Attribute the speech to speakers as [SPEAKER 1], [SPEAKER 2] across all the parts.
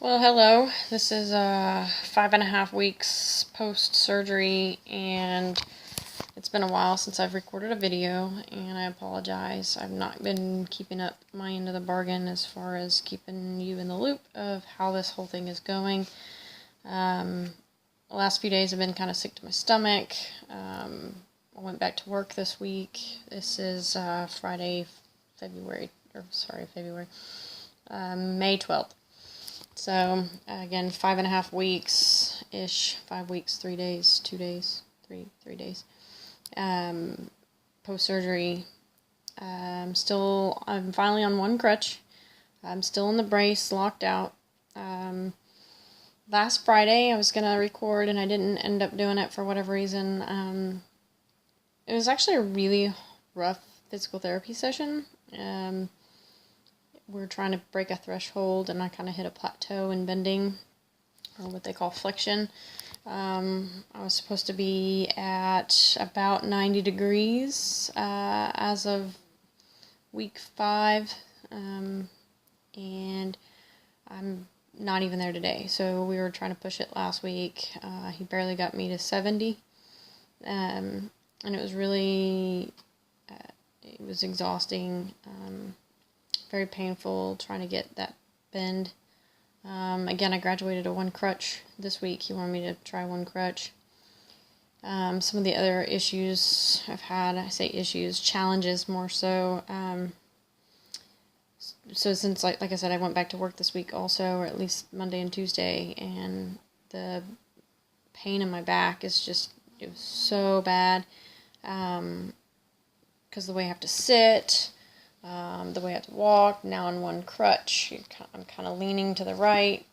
[SPEAKER 1] Well, hello. This is 5.5 weeks post-surgery, and it's been a while since I've recorded a video, and I apologize. I've not been keeping up my end of the bargain as far as keeping you in the loop of how this whole thing is going. The last few days I've been kind of sick to my stomach. I went back to work this week. This is February, May 12th. So, again, 5.5 weeks-ish, 5 weeks, 3 days, 2 days, 3 days, post-surgery. I'm finally on one crutch. I'm still in the brace, locked out. Last Friday, I was going to record, and I didn't end up doing it for whatever reason. It was actually a really rough physical therapy session. We're trying to break a threshold, and I kind of hit a plateau in bending, or what they call flexion. I was supposed to be at about 90 degrees as of week 5, and I'm not even there today. So we were trying to push it last week. He barely got me to 70, and it was really, it was exhausting. Very painful trying to get that bend. Again, I graduated to one crutch this week. He wanted me to try one crutch. Some of the other issues I've had, I say issues, challenges more so. So since, like I said, I went back to work this week also, or at least Monday and Tuesday, and the pain in my back is just, it was so bad. Because the way I have to sit, the way I have to walk, now on one crutch, I'm kind of leaning to the right,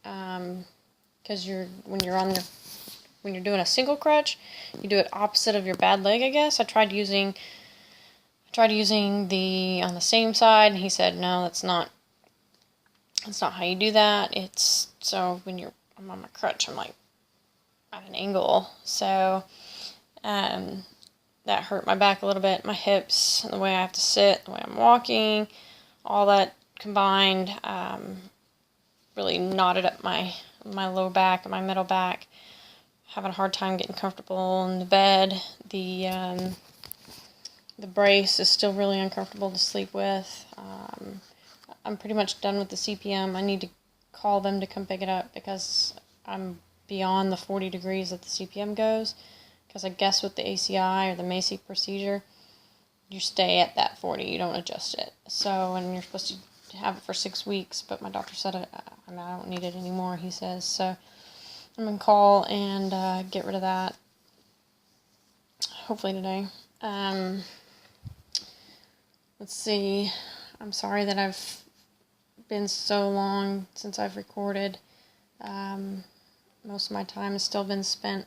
[SPEAKER 1] because when you're doing a single crutch, you do it opposite of your bad leg, I guess. I tried using the on the same side, and he said, no, that's not how you do that. So when I'm on my crutch, I'm like at an angle, so that hurt my back a little bit, my hips, and the way I have to sit, the way I'm walking, all that combined really knotted up my low back and my middle back. Having a hard time getting comfortable in the bed. The brace is still really uncomfortable to sleep with. I'm pretty much done with the CPM. I need to call them to come pick it up because I'm beyond the 40 degrees that the CPM goes. Because I guess with the ACI or the MACI procedure, you stay at that 40. You don't adjust it. So, and you're supposed to have it for 6 weeks, but my doctor said I don't need it anymore, he says. So I'm going to call and get rid of that, hopefully today. Let's see. I'm sorry that I've been so long since I've recorded. Most of my time has still been spent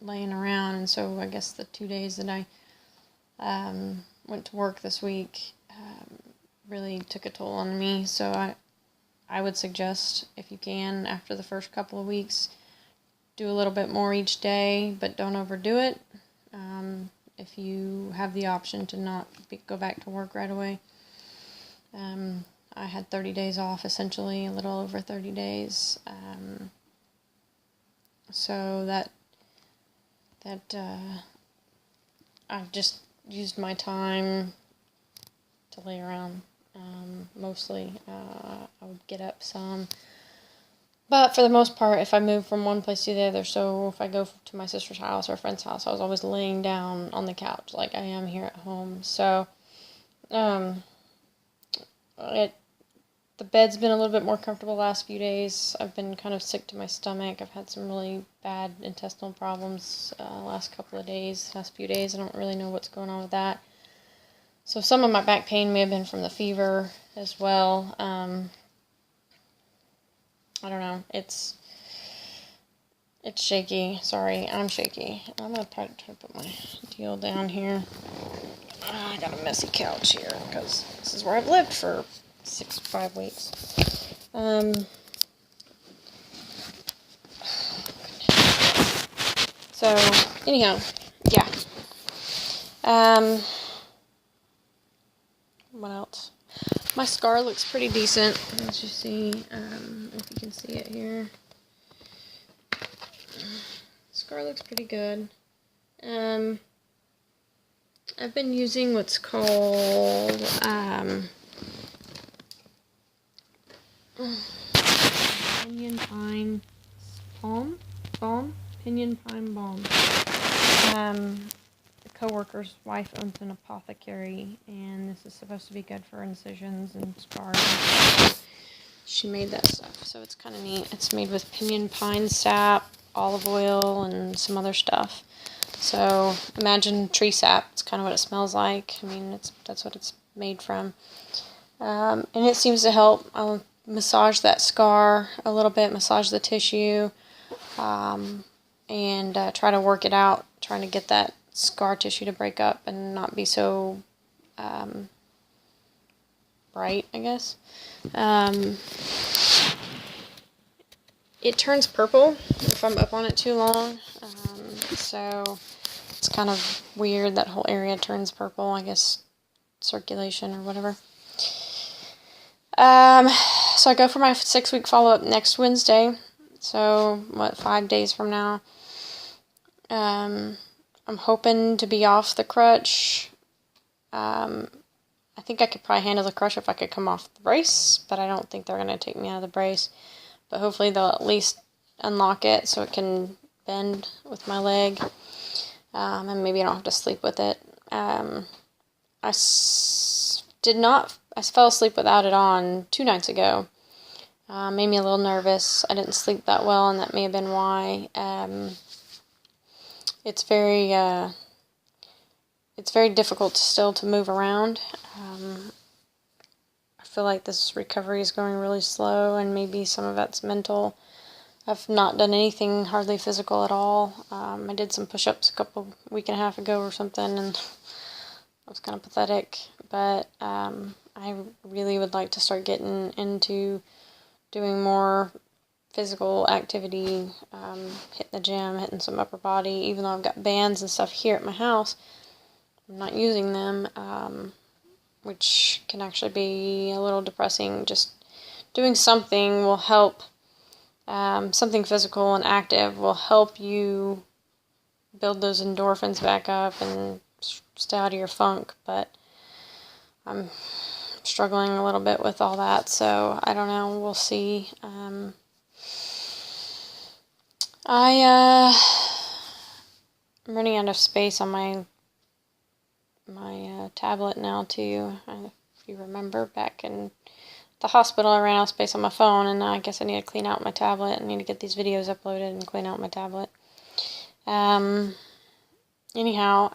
[SPEAKER 1] laying around, and so I guess the 2 days that I went to work this week really took a toll on me. So I would suggest, if you can, after the first couple of weeks, do a little bit more each day, but don't overdo it. If you have the option to not go back to work right away. I had 30 days off, essentially, a little over 30 days. So that I've just used my time to lay around, mostly. I would get up some, but for the most part, if I move from one place to the other, so if I go to my sister's house or a friend's house, I was always laying down on the couch like I am here at home. So the bed's been a little bit more comfortable the last few days. I've been kind of sick to my stomach. I've had some really bad intestinal problems last few days. I don't really know what's going on with that. So some of my back pain may have been from the fever as well. I don't know. It's shaky. Sorry, I'm shaky. I'm going to try to put my deal down here. I got a messy couch here because this is where I've lived for 5 weeks. So anyhow, yeah. What else? My scar looks pretty decent, as you see. If you can see it here. Scar looks pretty good. I've been using what's called Pinyon Pine Pinyon Pine Balm. The coworker's wife owns an apothecary, and this is supposed to be good for incisions and scars. She made that stuff, so it's kind of neat. It's made with pinyon pine sap, olive oil, and some other stuff. So imagine tree sap. It's kind of what it smells like. I mean, that's what it's made from. And it seems to help. I'll massage that scar a little bit, massage the tissue, and try to work it out, trying to get that scar tissue to break up and not be so bright, I guess. It turns purple if I'm up on it too long, so it's kind of weird. That whole area turns purple, I guess circulation or whatever. So I go for my 6-week follow-up next Wednesday, so 5 days from now. I'm hoping to be off the crutch. I think I could probably handle the crutch if I could come off the brace, but I don't think they're going to take me out of the brace. But hopefully they'll at least unlock it so it can bend with my leg, and maybe I don't have to sleep with it. I fell asleep without it on 2 nights ago. Made me a little nervous. I didn't sleep that well, and that may have been why. It's very difficult still to move around. I feel like this recovery is going really slow, and maybe some of that's mental. I've not done anything hardly physical at all. I did some push-ups a week and a half ago or something, and it was kind of pathetic. But I really would like to start getting into doing more physical activity, hitting the gym, hitting some upper body. Even though I've got bands and stuff here at my house, I'm not using them, which can actually be a little depressing. Just doing something will help. Something physical and active will help you build those endorphins back up and stay out of your funk. But I'm struggling a little bit with all that, so I don't know. We'll see. I'm running out of space on my tablet now too. If you remember, back in the hospital, I ran out of space on my phone, and I guess I need to clean out my tablet. I need to get these videos uploaded and clean out my tablet. Anyhow,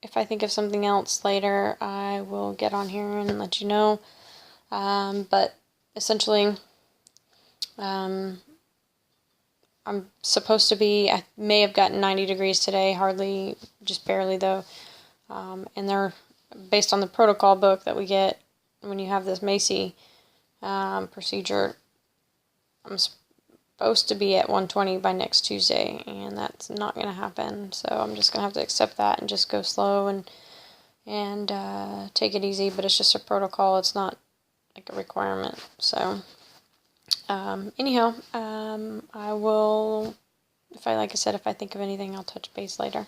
[SPEAKER 1] if I think of something else later, I will get on here and let you know. But essentially, I'm supposed to be, I may have gotten 90 degrees today, hardly, just barely though. And they're based on the protocol book that we get when you have this MACI procedure. I'm supposed to be at 120 by next Tuesday, and that's not going to happen. So I'm just going to have to accept that and just go slow and take it easy. But it's just a protocol. It's not like a requirement. So anyhow, I will, like I said, if I think of anything, I'll touch base later.